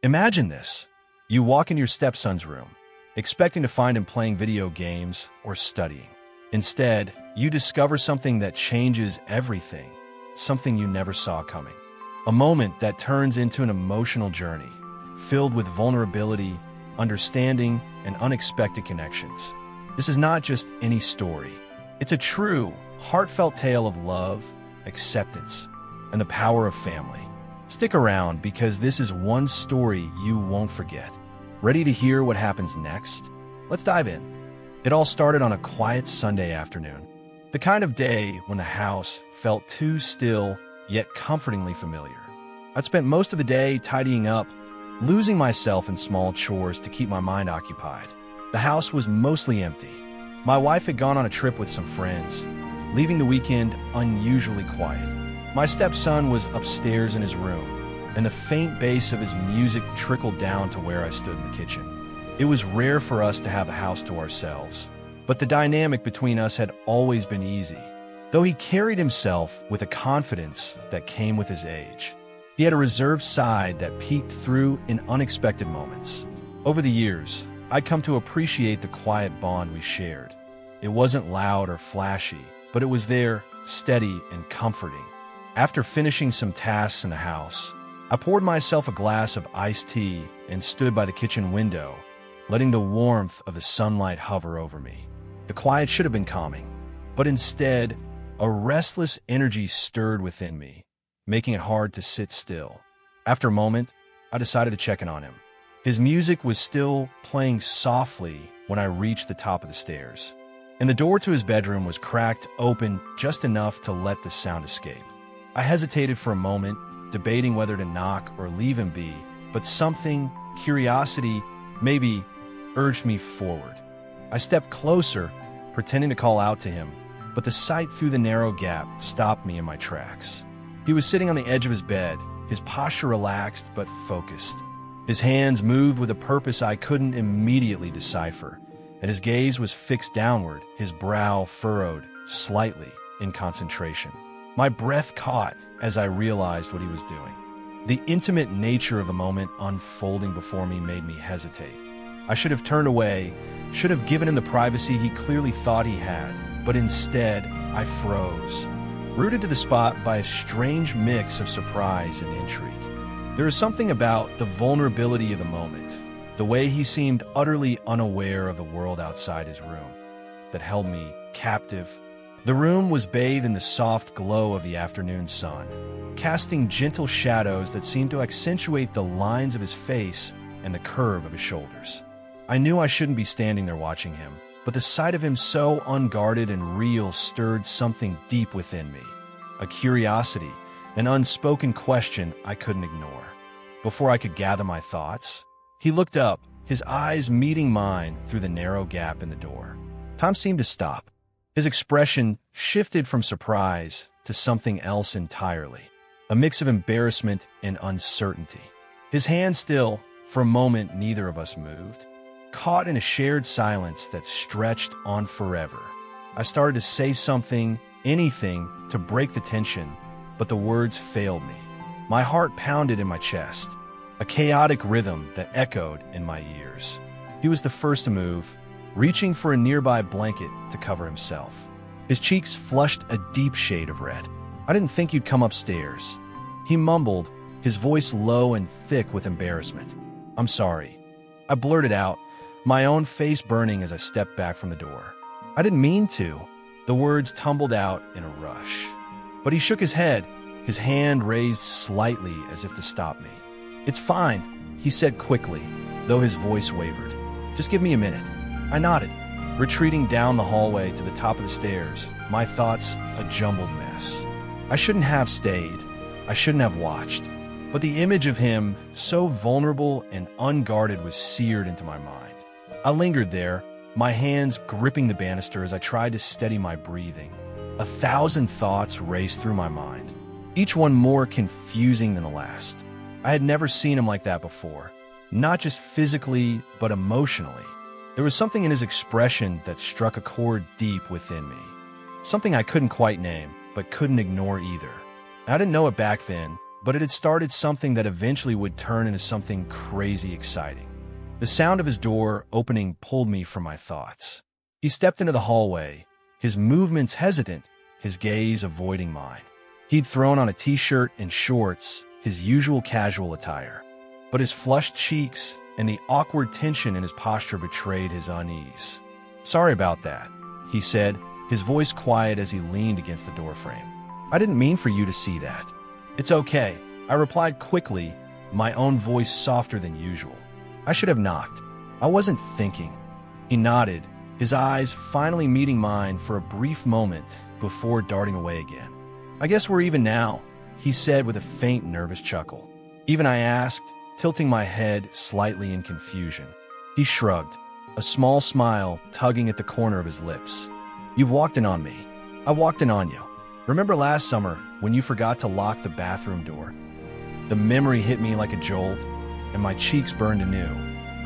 Imagine this. You walk in your stepson's room, expecting to find him playing video games or studying. Instead, you discover something that changes everything, something you never saw coming. A moment that turns into an emotional journey, filled with vulnerability, understanding, and unexpected connections. This is not just any story. It's a true, heartfelt tale of love, acceptance, and the power of family. Stick around because this is one story you won't forget. Ready to hear what happens next? Let's dive in. It all started on a quiet Sunday afternoon. The kind of day when the house felt too still, yet comfortingly familiar. I'd spent most of the day tidying up, losing myself in small chores to keep my mind occupied. The house was mostly empty. My wife had gone on a trip with some friends, leaving the weekend unusually quiet. My stepson was upstairs in his room, and the faint bass of his music trickled down to where I stood in the kitchen. It was rare for us to have the house to ourselves, but the dynamic between us had always been easy, though he carried himself with a confidence that came with his age. He had a reserved side that peeked through in unexpected moments. Over the years, I'd come to appreciate the quiet bond we shared. It wasn't loud or flashy, but it was there, steady and comforting. After finishing some tasks in the house, I poured myself a glass of iced tea and stood by the kitchen window, letting the warmth of the sunlight hover over me. The quiet should have been calming, but instead, a restless energy stirred within me, making it hard to sit still. After a moment, I decided to check in on him. His music was still playing softly when I reached the top of the stairs, and the door to his bedroom was cracked open just enough to let the sound escape. I hesitated for a moment, debating whether to knock or leave him be, but something, curiosity, maybe, urged me forward. I stepped closer, pretending to call out to him, but the sight through the narrow gap stopped me in my tracks. He was sitting on the edge of his bed, his posture relaxed but focused. His hands moved with a purpose I couldn't immediately decipher, and his gaze was fixed downward, his brow furrowed slightly in concentration. My breath caught as I realized what he was doing. The intimate nature of the moment unfolding before me made me hesitate. I should have turned away, should have given him the privacy he clearly thought he had, but instead, I froze, rooted to the spot by a strange mix of surprise and intrigue. There was something about the vulnerability of the moment, the way he seemed utterly unaware of the world outside his room, that held me captive. The room was bathed in the soft glow of the afternoon sun, casting gentle shadows that seemed to accentuate the lines of his face and the curve of his shoulders. I knew I shouldn't be standing there watching him, but the sight of him so unguarded and real stirred something deep within me, a curiosity, an unspoken question I couldn't ignore. Before I could gather my thoughts, he looked up, his eyes meeting mine through the narrow gap in the door. Time seemed to stop. His expression shifted from surprise to something else entirely, a mix of embarrassment and uncertainty. His hand still, for a moment neither of us moved, caught in a shared silence that stretched on forever. I started to say something, anything, to break the tension, but the words failed me. My heart pounded in my chest, a chaotic rhythm that echoed in my ears. He was the first to move, reaching for a nearby blanket to cover himself. His cheeks flushed a deep shade of red. "I didn't think you'd come upstairs," he mumbled, his voice low and thick with embarrassment. "I'm sorry," I blurted out, my own face burning as I stepped back from the door. "I didn't mean to." The words tumbled out in a rush. But he shook his head, his hand raised slightly as if to stop me. "It's fine," he said quickly, though his voice wavered. "Just give me a minute." I nodded, retreating down the hallway to the top of the stairs, my thoughts a jumbled mess. I shouldn't have stayed. I shouldn't have watched. But the image of him, so vulnerable and unguarded, was seared into my mind. I lingered there, my hands gripping the banister as I tried to steady my breathing. 1,000 thoughts raced through my mind, each one more confusing than the last. I had never seen him like that before, not just physically, but emotionally. There was something in his expression that struck a chord deep within me, something I couldn't quite name, but couldn't ignore either. I didn't know it back then, but it had started something that eventually would turn into something crazy exciting. The sound of his door opening pulled me from my thoughts. He stepped into the hallway, his movements hesitant, his gaze avoiding mine. He'd thrown on a t-shirt and shorts, his usual casual attire. But his flushed cheeks and the awkward tension in his posture betrayed his unease. "Sorry about that," he said, his voice quiet as he leaned against the doorframe. "I didn't mean for you to see that." "It's okay," I replied quickly, my own voice softer than usual. "I should have knocked. I wasn't thinking." He nodded, his eyes finally meeting mine for a brief moment before darting away again. "I guess we're even now," he said with a faint nervous chuckle. "Even?" I asked, tilting my head slightly in confusion. He shrugged, a small smile tugging at the corner of his lips. "You've walked in on me. I walked in on you. Remember last summer when you forgot to lock the bathroom door?" The memory hit me like a jolt, and my cheeks burned anew.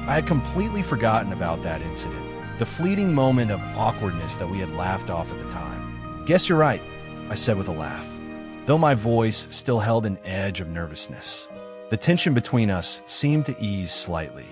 I had completely forgotten about that incident, the fleeting moment of awkwardness that we had laughed off at the time. "Guess you're right," I said with a laugh, though my voice still held an edge of nervousness. The tension between us seemed to ease slightly,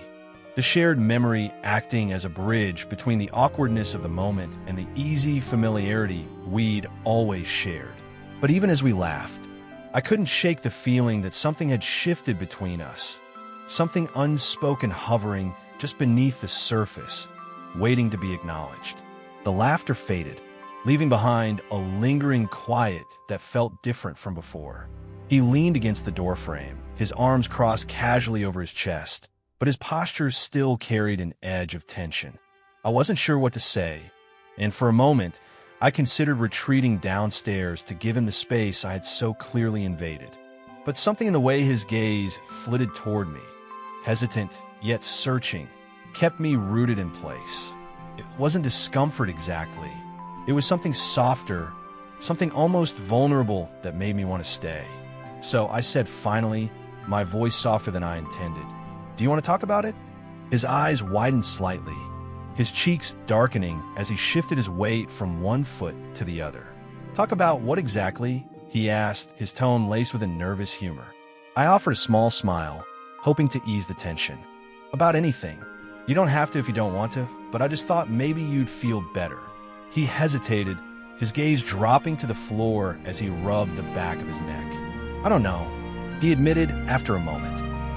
the shared memory acting as a bridge between the awkwardness of the moment and the easy familiarity we'd always shared. But even as we laughed, I couldn't shake the feeling that something had shifted between us, something unspoken hovering just beneath the surface, waiting to be acknowledged. The laughter faded, leaving behind a lingering quiet that felt different from before. He leaned against the doorframe, his arms crossed casually over his chest, but his posture still carried an edge of tension. I wasn't sure what to say, and for a moment, I considered retreating downstairs to give him the space I had so clearly invaded. But something in the way his gaze flitted toward me, hesitant yet searching, kept me rooted in place. It wasn't discomfort exactly. It was something softer, something almost vulnerable that made me want to stay. So I said finally, my voice softer than I intended, "Do you want to talk about it?" His eyes widened slightly, his cheeks darkening as he shifted his weight from one foot to the other. "Talk about what exactly?" he asked, his tone laced with a nervous humor. I offered a small smile, hoping to ease the tension. "About anything. You don't have to if you don't want to, but I just thought maybe you'd feel better." He hesitated, his gaze dropping to the floor as he rubbed the back of his neck. "I don't know," he admitted after a moment.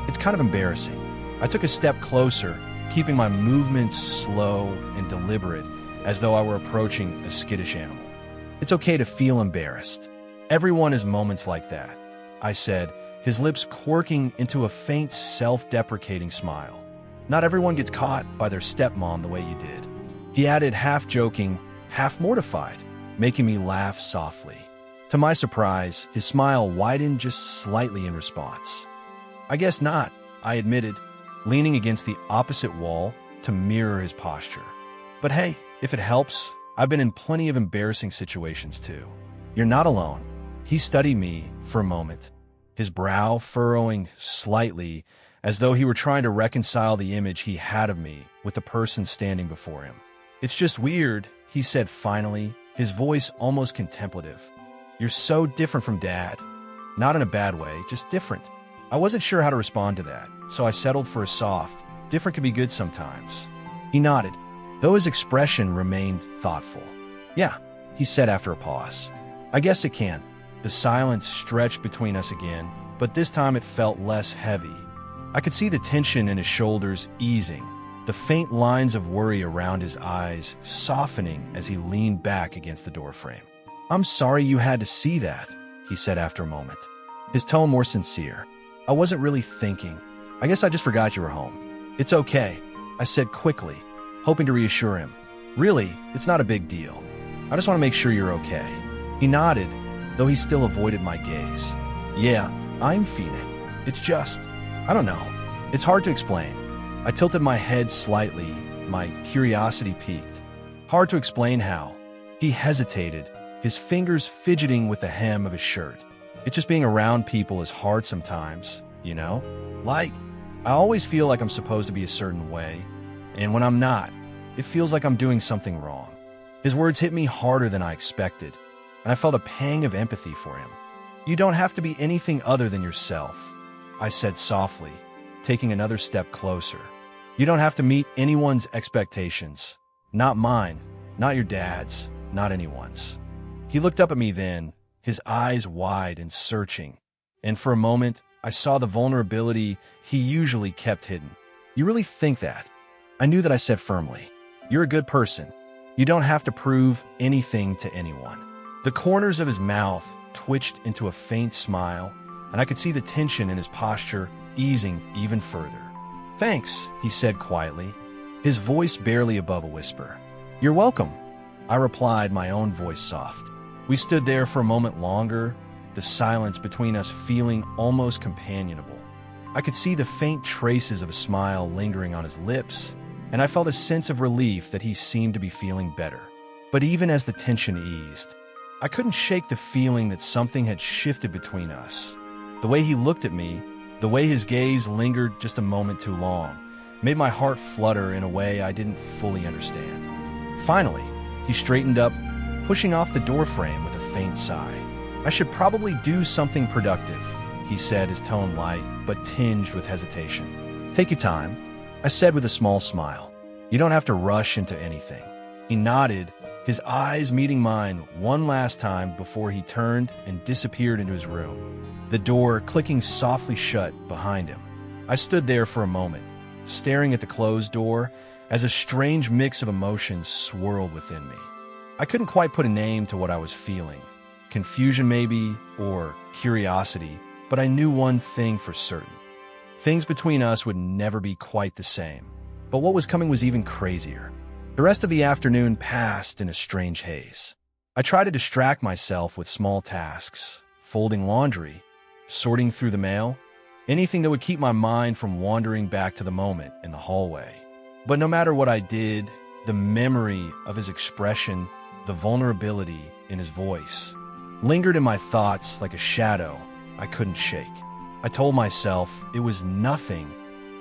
"It's kind of embarrassing." I took a step closer, keeping my movements slow and deliberate, as though I were approaching a skittish animal. "It's okay to feel embarrassed. Everyone has moments like that," I said, his lips quirking into a faint self-deprecating smile. "Not everyone gets caught by their stepmom the way you did." He added, half joking, half mortified, making me laugh softly. To my surprise, his smile widened just slightly in response. "I guess not," I admitted, leaning against the opposite wall to mirror his posture. "But hey, if it helps, I've been in plenty of embarrassing situations too." "You're not alone." He studied me for a moment, his brow furrowing slightly as though he were trying to reconcile the image he had of me with the person standing before him. "It's just weird," he said finally, his voice almost contemplative. "You're so different from Dad. Not in a bad way, just different." I wasn't sure how to respond to that, so I settled for a soft, "Different can be good sometimes." He nodded, though his expression remained thoughtful. "Yeah," he said after a pause. "I guess it can." The silence stretched between us again, but this time it felt less heavy. I could see the tension in his shoulders easing, the faint lines of worry around his eyes softening as he leaned back against the doorframe. "I'm sorry you had to see that," he said after a moment, his tone more sincere. "I wasn't really thinking. I guess I just forgot you were home." "It's okay," I said quickly, hoping to reassure him. "Really, it's not a big deal. I just want to make sure you're okay." He nodded, though he still avoided my gaze. "Yeah, I'm fine. It's just, I don't know. It's hard to explain." I tilted my head slightly, my curiosity piqued. "Hard to explain how?" He hesitated, his fingers fidgeting with the hem of his shirt. "It's just being around people is hard sometimes, you know? Like, I always feel like I'm supposed to be a certain way, and when I'm not, it feels like I'm doing something wrong." His words hit me harder than I expected, and I felt a pang of empathy for him. You don't have to be anything other than yourself, I said softly, taking another step closer. You don't have to meet anyone's expectations. Not mine, not your dad's, not anyone's. He looked up at me then, his eyes wide and searching, and for a moment, I saw the vulnerability he usually kept hidden. You really think that? I knew that. I said firmly. You're a good person. You don't have to prove anything to anyone. The corners of his mouth twitched into a faint smile, and I could see the tension in his posture easing even further. Thanks, he said quietly, his voice barely above a whisper. You're welcome, I replied, my own voice soft. We stood there for a moment longer, the silence between us feeling almost companionable. I could see the faint traces of a smile lingering on his lips, and I felt a sense of relief that he seemed to be feeling better. But even as the tension eased, I couldn't shake the feeling that something had shifted between us. The way he looked at me, the way his gaze lingered just a moment too long, made my heart flutter in a way I didn't fully understand. Finally, he straightened up, pushing off the doorframe with a faint sigh. I should probably do something productive, he said, his tone light but tinged with hesitation. Take your time, I said with a small smile. You don't have to rush into anything. He nodded, his eyes meeting mine one last time before he turned and disappeared into his room, the door clicking softly shut behind him. I stood there for a moment, staring at the closed door as a strange mix of emotions swirled within me. I couldn't quite put a name to what I was feeling. Confusion maybe, or curiosity, but I knew one thing for certain. Things between us would never be quite the same. But what was coming was even crazier. The rest of the afternoon passed in a strange haze. I tried to distract myself with small tasks, folding laundry, sorting through the mail, anything that would keep my mind from wandering back to the moment in the hallway. But no matter what I did, the memory of his expression, the vulnerability in his voice, lingered in my thoughts like a shadow I couldn't shake. I told myself it was nothing,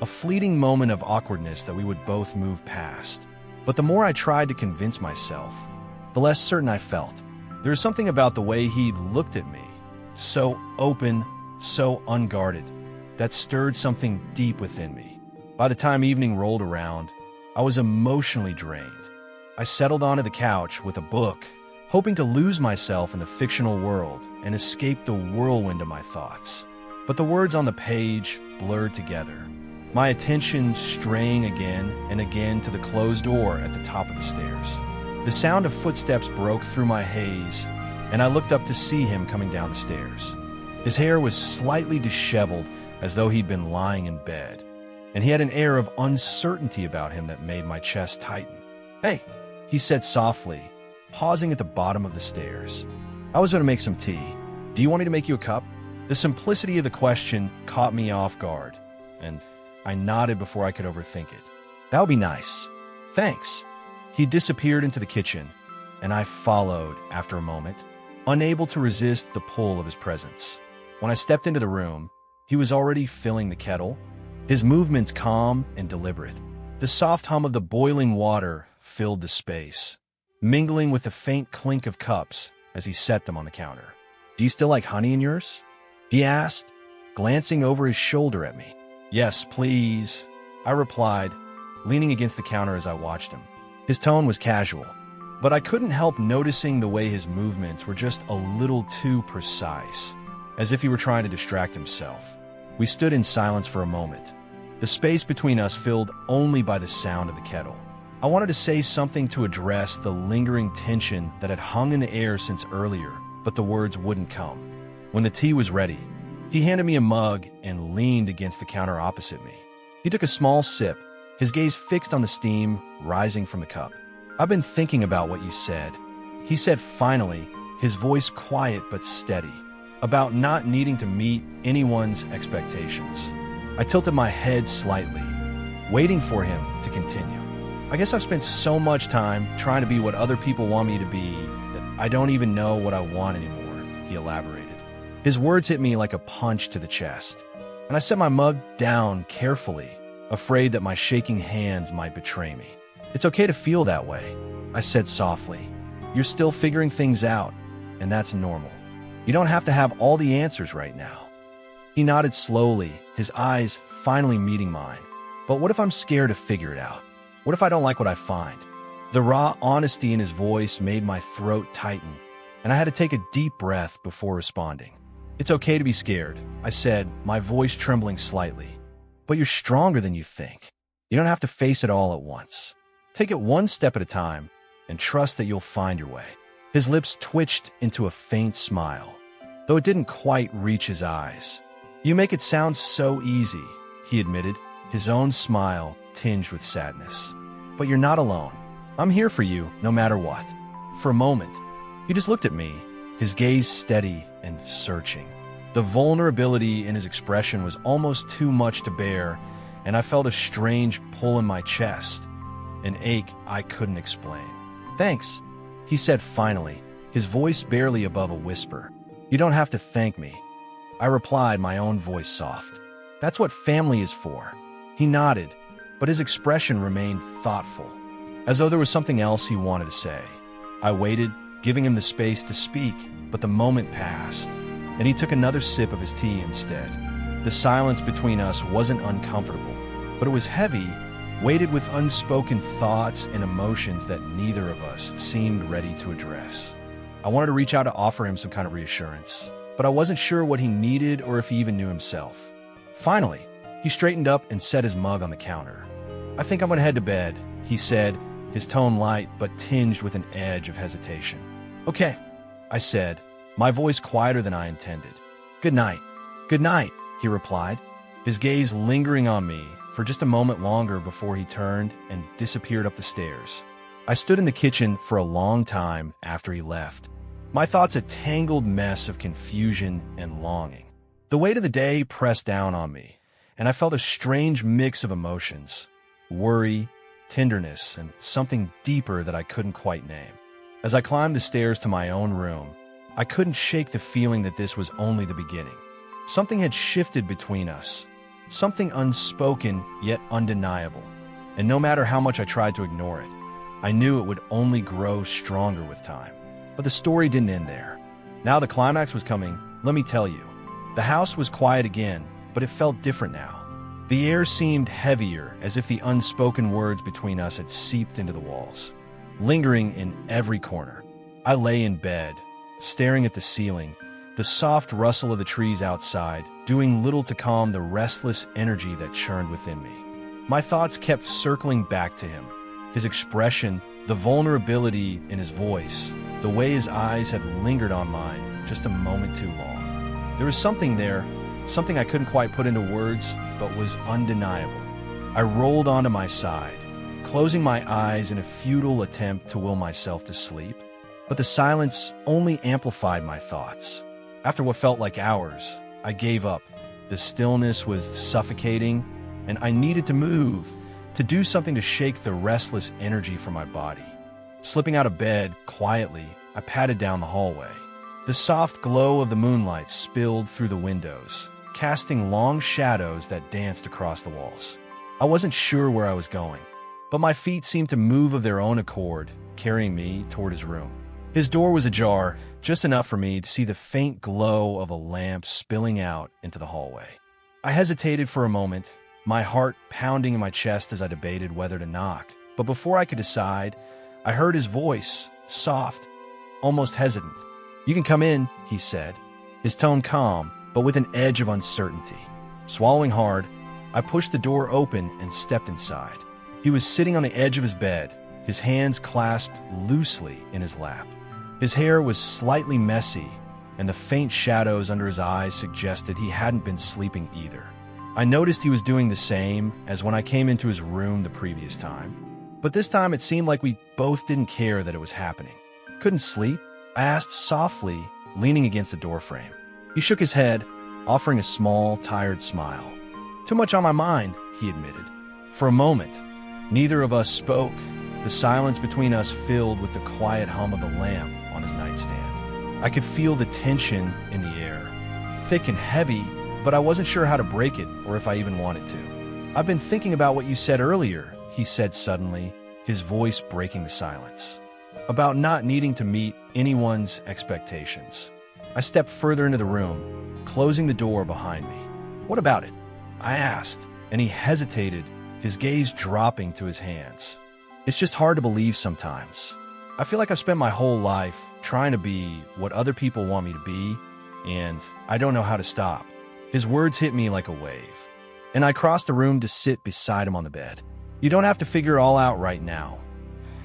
a fleeting moment of awkwardness that we would both move past. But the more I tried to convince myself, the less certain I felt. There was something about the way he looked at me, so open, so unguarded, that stirred something deep within me. By the time evening rolled around, I was emotionally drained. I settled onto the couch with a book, hoping to lose myself in the fictional world and escape the whirlwind of my thoughts. But the words on the page blurred together, my attention straying again and again to the closed door at the top of the stairs. The sound of footsteps broke through my haze, and I looked up to see him coming down the stairs. His hair was slightly disheveled, as though he'd been lying in bed, and he had an air of uncertainty about him that made my chest tighten. Hey, he said softly, pausing at the bottom of the stairs. I was going to make some tea. Do you want me to make you a cup? The simplicity of the question caught me off guard, and I nodded before I could overthink it. That would be nice. Thanks. He disappeared into the kitchen, and I followed after a moment, unable to resist the pull of his presence. When I stepped into the room, he was already filling the kettle, his movements calm and deliberate. The soft hum of the boiling water filled the space, mingling with the faint clink of cups as he set them on the counter. Do you still like honey in yours? He asked, glancing over his shoulder at me. Yes, please, I replied, leaning against the counter as I watched him. His tone was casual, but I couldn't help noticing the way his movements were just a little too precise, as if he were trying to distract himself. We stood in silence for a moment, the space between us filled only by the sound of the kettle. I wanted to say something to address the lingering tension that had hung in the air since earlier, but the words wouldn't come. When the tea was ready, he handed me a mug and leaned against the counter opposite me. He took a small sip, his gaze fixed on the steam rising from the cup. I've been thinking about what you said, he said finally, his voice quiet but steady, about not needing to meet anyone's expectations. I tilted my head slightly, waiting for him to continue. I guess I've spent so much time trying to be what other people want me to be that I don't even know what I want anymore, he elaborated. His words hit me like a punch to the chest, and I set my mug down carefully, afraid that my shaking hands might betray me. It's okay to feel that way, I said softly. You're still figuring things out, and that's normal. You don't have to have all the answers right now. He nodded slowly, his eyes finally meeting mine. But what if I'm scared to figure it out? What if I don't like what I find? The raw honesty in his voice made my throat tighten, and I had to take a deep breath before responding. It's okay to be scared, I said, my voice trembling slightly. But you're stronger than you think. You don't have to face it all at once. Take it one step at a time and trust that you'll find your way. His lips twitched into a faint smile, though it didn't quite reach his eyes. You make it sound so easy, he admitted, his own smile tinged with sadness. But you're not alone. I'm here for you, no matter what. For a moment, he just looked at me, his gaze steady and searching. The vulnerability in his expression was almost too much to bear, and I felt a strange pull in my chest, an ache I couldn't explain. Thanks, he said finally, his voice barely above a whisper. You don't have to thank me. I replied, my own voice soft. That's what family is for. He nodded, but his expression remained thoughtful, as though there was something else he wanted to say. I waited, giving him the space to speak, but the moment passed, and he took another sip of his tea instead. The silence between us wasn't uncomfortable, but it was heavy, weighted with unspoken thoughts and emotions that neither of us seemed ready to address. I wanted to reach out to offer him some kind of reassurance, but I wasn't sure what he needed or if he even knew himself. Finally, he straightened up and set his mug on the counter. I think I'm going to head to bed, he said, his tone light but tinged with an edge of hesitation. Okay, I said, my voice quieter than I intended. Good night. Good night, he replied, his gaze lingering on me for just a moment longer before he turned and disappeared up the stairs. I stood in the kitchen for a long time after he left, my thoughts a tangled mess of confusion and longing. The weight of the day pressed down on me, and I felt a strange mix of emotions, worry, tenderness, and something deeper that I couldn't quite name. As I climbed the stairs to my own room, I couldn't shake the feeling that this was only the beginning. Something had shifted between us, something unspoken yet undeniable, and no matter how much I tried to ignore it, I knew it would only grow stronger with time. But the story didn't end there. Now the climax was coming, let me tell you. The house was quiet again, but it felt different now. The air seemed heavier, as if the unspoken words between us had seeped into the walls, lingering in every corner. I lay in bed, staring at the ceiling, the soft rustle of the trees outside, doing little to calm the restless energy that churned within me. My thoughts kept circling back to him, his expression, the vulnerability in his voice, the way his eyes had lingered on mine just a moment too long. There was something there, something I couldn't quite put into words, but was undeniable. I rolled onto my side, closing my eyes in a futile attempt to will myself to sleep. But the silence only amplified my thoughts. After what felt like hours, I gave up. The stillness was suffocating, and I needed to move, to do something to shake the restless energy from my body. Slipping out of bed quietly, I padded down the hallway. The soft glow of the moonlight spilled through the windows, casting long shadows that danced across the walls. I wasn't sure where I was going, but my feet seemed to move of their own accord, carrying me toward his room. His door was ajar, just enough for me to see the faint glow of a lamp spilling out into the hallway. I hesitated for a moment, my heart pounding in my chest as I debated whether to knock. But before I could decide, I heard his voice, soft, almost hesitant. "You can come in," he said, his tone calm, but with an edge of uncertainty. Swallowing hard, I pushed the door open and stepped inside. He was sitting on the edge of his bed, his hands clasped loosely in his lap. His hair was slightly messy, and the faint shadows under his eyes suggested he hadn't been sleeping either. I noticed he was doing the same as when I came into his room the previous time. But this time it seemed like we both didn't care that it was happening. "Couldn't sleep?" I asked softly, leaning against the doorframe. He shook his head, offering a small, tired smile. "Too much on my mind," he admitted. For a moment, neither of us spoke, the silence between us filled with the quiet hum of the lamp on his nightstand. I could feel the tension in the air, thick and heavy, but I wasn't sure how to break it or if I even wanted to. "I've been thinking about what you said earlier," he said suddenly, his voice breaking the silence. "About not needing to meet anyone's expectations." I stepped further into the room, closing the door behind me. "What about it?" I asked, and he hesitated, his gaze dropping to his hands. "It's just hard to believe sometimes. I feel like I've spent my whole life trying to be what other people want me to be, and I don't know how to stop." His words hit me like a wave, and I crossed the room to sit beside him on the bed. "You don't have to figure it all out right now,"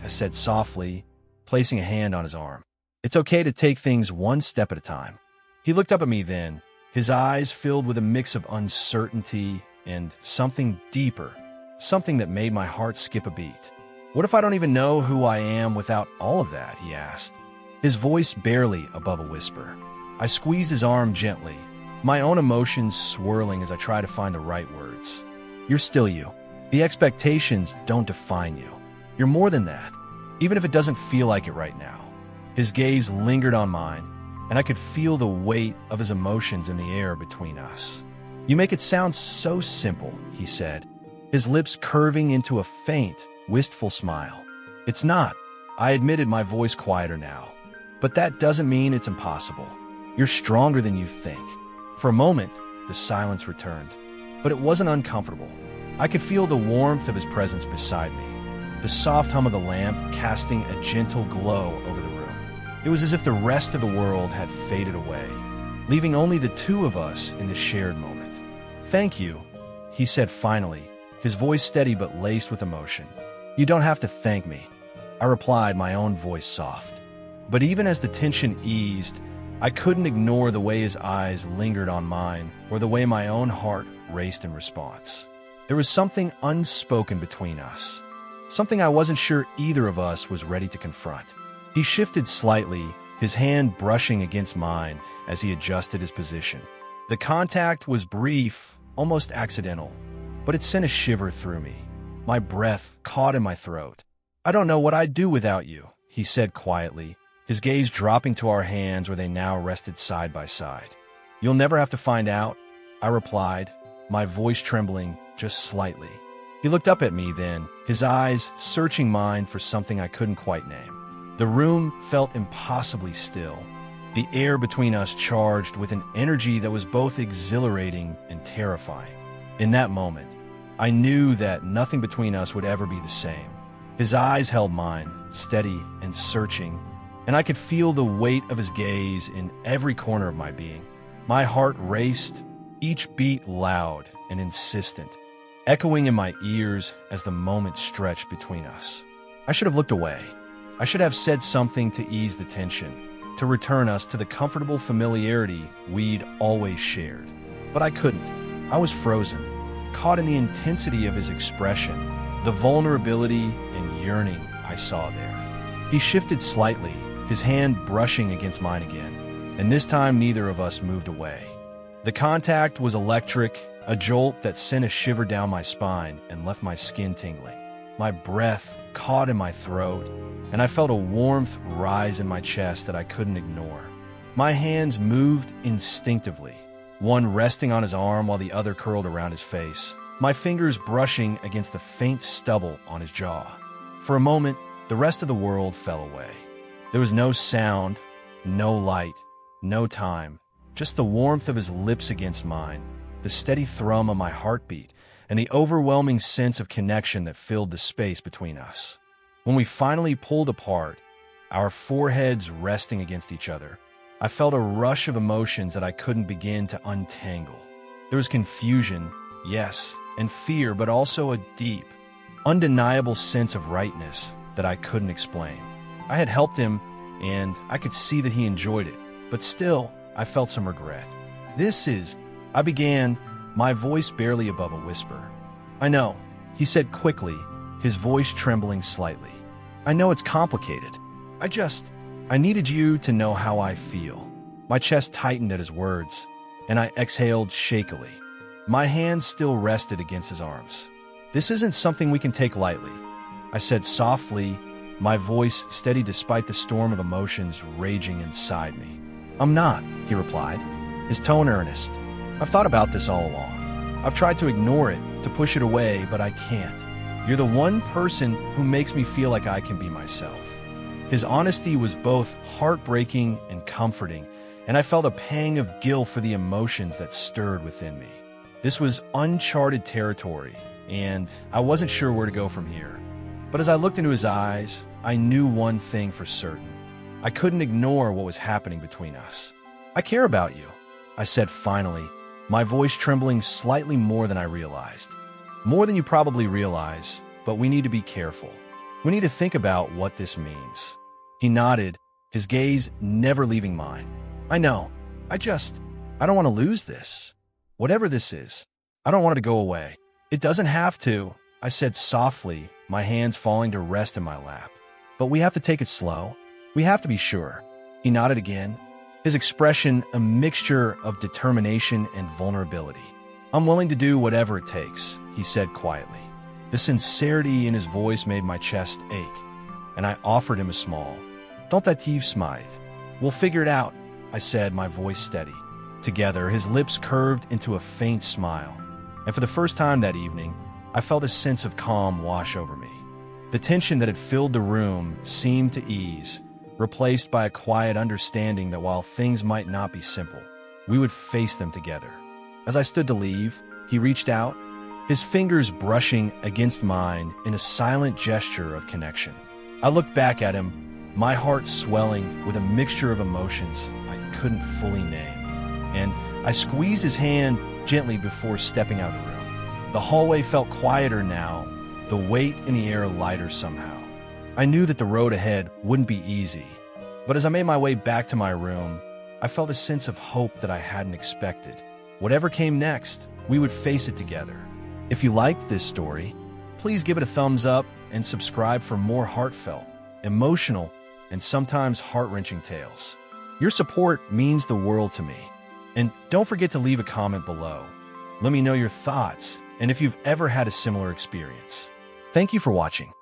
I said softly, placing a hand on his arm. "It's okay to take things one step at a time." He looked up at me then, his eyes filled with a mix of uncertainty and something deeper, something that made my heart skip a beat. "What if I don't even know who I am without all of that?" he asked, his voice barely above a whisper. I squeezed his arm gently, my own emotions swirling as I tried to find the right words. "You're still you. The expectations don't define you. You're more than that, even if it doesn't feel like it right now." His gaze lingered on mine, and I could feel the weight of his emotions in the air between us. "You make it sound so simple," he said, his lips curving into a faint, wistful smile. "It's not," I admitted, my voice quieter now. "But that doesn't mean it's impossible. You're stronger than you think." For a moment, the silence returned, but it wasn't uncomfortable. I could feel the warmth of his presence beside me, the soft hum of the lamp casting a gentle glow over the room. It was as if the rest of the world had faded away, leaving only the two of us in the shared moment. "Thank you," he said finally, his voice steady but laced with emotion. "You don't have to thank me," I replied, my own voice soft. But even as the tension eased, I couldn't ignore the way his eyes lingered on mine or the way my own heart raced in response. There was something unspoken between us, something I wasn't sure either of us was ready to confront. He shifted slightly, his hand brushing against mine as he adjusted his position. The contact was brief, almost accidental, but it sent a shiver through me. My breath caught in my throat. "I don't know what I'd do without you," he said quietly, his gaze dropping to our hands where they now rested side by side. "You'll never have to find out," I replied, my voice trembling just slightly. He looked up at me then, his eyes searching mine for something I couldn't quite name. The room felt impossibly still, the air between us charged with an energy that was both exhilarating and terrifying. In that moment, I knew that nothing between us would ever be the same. His eyes held mine, steady and searching, and I could feel the weight of his gaze in every corner of my being. My heart raced, each beat loud and insistent, echoing in my ears as the moment stretched between us. I should have looked away. I should have said something to ease the tension, to return us to the comfortable familiarity we'd always shared. But I couldn't. I was frozen, caught in the intensity of his expression, the vulnerability and yearning I saw there. He shifted slightly, his hand brushing against mine again, and this time neither of us moved away. The contact was electric, a jolt that sent a shiver down my spine and left my skin tingling. My breath caught in my throat, and I felt a warmth rise in my chest that I couldn't ignore. My hands moved instinctively, one resting on his arm while the other curled around his face, my fingers brushing against the faint stubble on his jaw. For a moment, the rest of the world fell away. There was no sound, no light, no time, just the warmth of his lips against mine, the steady thrum of my heartbeat, and the overwhelming sense of connection that filled the space between us. When we finally pulled apart, our foreheads resting against each other, I felt a rush of emotions that I couldn't begin to untangle. There was confusion, yes, and fear, but also a deep, undeniable sense of rightness that I couldn't explain. I had helped him, and I could see that he enjoyed it, but still, I felt some regret. I began, my voice barely above a whisper. "I know," he said quickly, his voice trembling slightly. "I know it's complicated. I needed you to know how I feel." My chest tightened at his words, and I exhaled shakily. My hands still rested against his arms. "This isn't something we can take lightly," I said softly, my voice steady despite the storm of emotions raging inside me. "I'm not," he replied, his tone earnest. "I've thought about this all along. I've tried to ignore it, to push it away, but I can't. You're the one person who makes me feel like I can be myself." His honesty was both heartbreaking and comforting, and I felt a pang of guilt for the emotions that stirred within me. This was uncharted territory, and I wasn't sure where to go from here. But as I looked into his eyes, I knew one thing for certain. I couldn't ignore what was happening between us. "I care about you," I said finally, my voice trembling slightly more than I realized. "More than you probably realize, but we need to be careful. We need to think about what this means." He nodded, his gaze never leaving mine. "I know. I don't want to lose this. Whatever this is, I don't want it to go away." "It doesn't have to," I said softly, my hands falling to rest in my lap. "But we have to take it slow. We have to be sure." He nodded again, his expression a mixture of determination and vulnerability. "I'm willing to do whatever it takes," he said quietly. The sincerity in his voice made my chest ache, and I offered him a small, tentative smile. "We'll figure it out," I said, my voice steady. Together, his lips curved into a faint smile, and for the first time that evening, I felt a sense of calm wash over me. The tension that had filled the room seemed to ease, replaced by a quiet understanding that while things might not be simple, we would face them together. As I stood to leave, he reached out, his fingers brushing against mine in a silent gesture of connection. I looked back at him, my heart swelling with a mixture of emotions I couldn't fully name, and I squeezed his hand gently before stepping out of the room. The hallway felt quieter now, the weight in the air lighter somehow. I knew that the road ahead wouldn't be easy, but as I made my way back to my room, I felt a sense of hope that I hadn't expected. Whatever came next, we would face it together. If you liked this story, please give it a thumbs up and subscribe for more heartfelt, emotional, and sometimes heart-wrenching tales. Your support means the world to me. And don't forget to leave a comment below. Let me know your thoughts and if you've ever had a similar experience. Thank you for watching.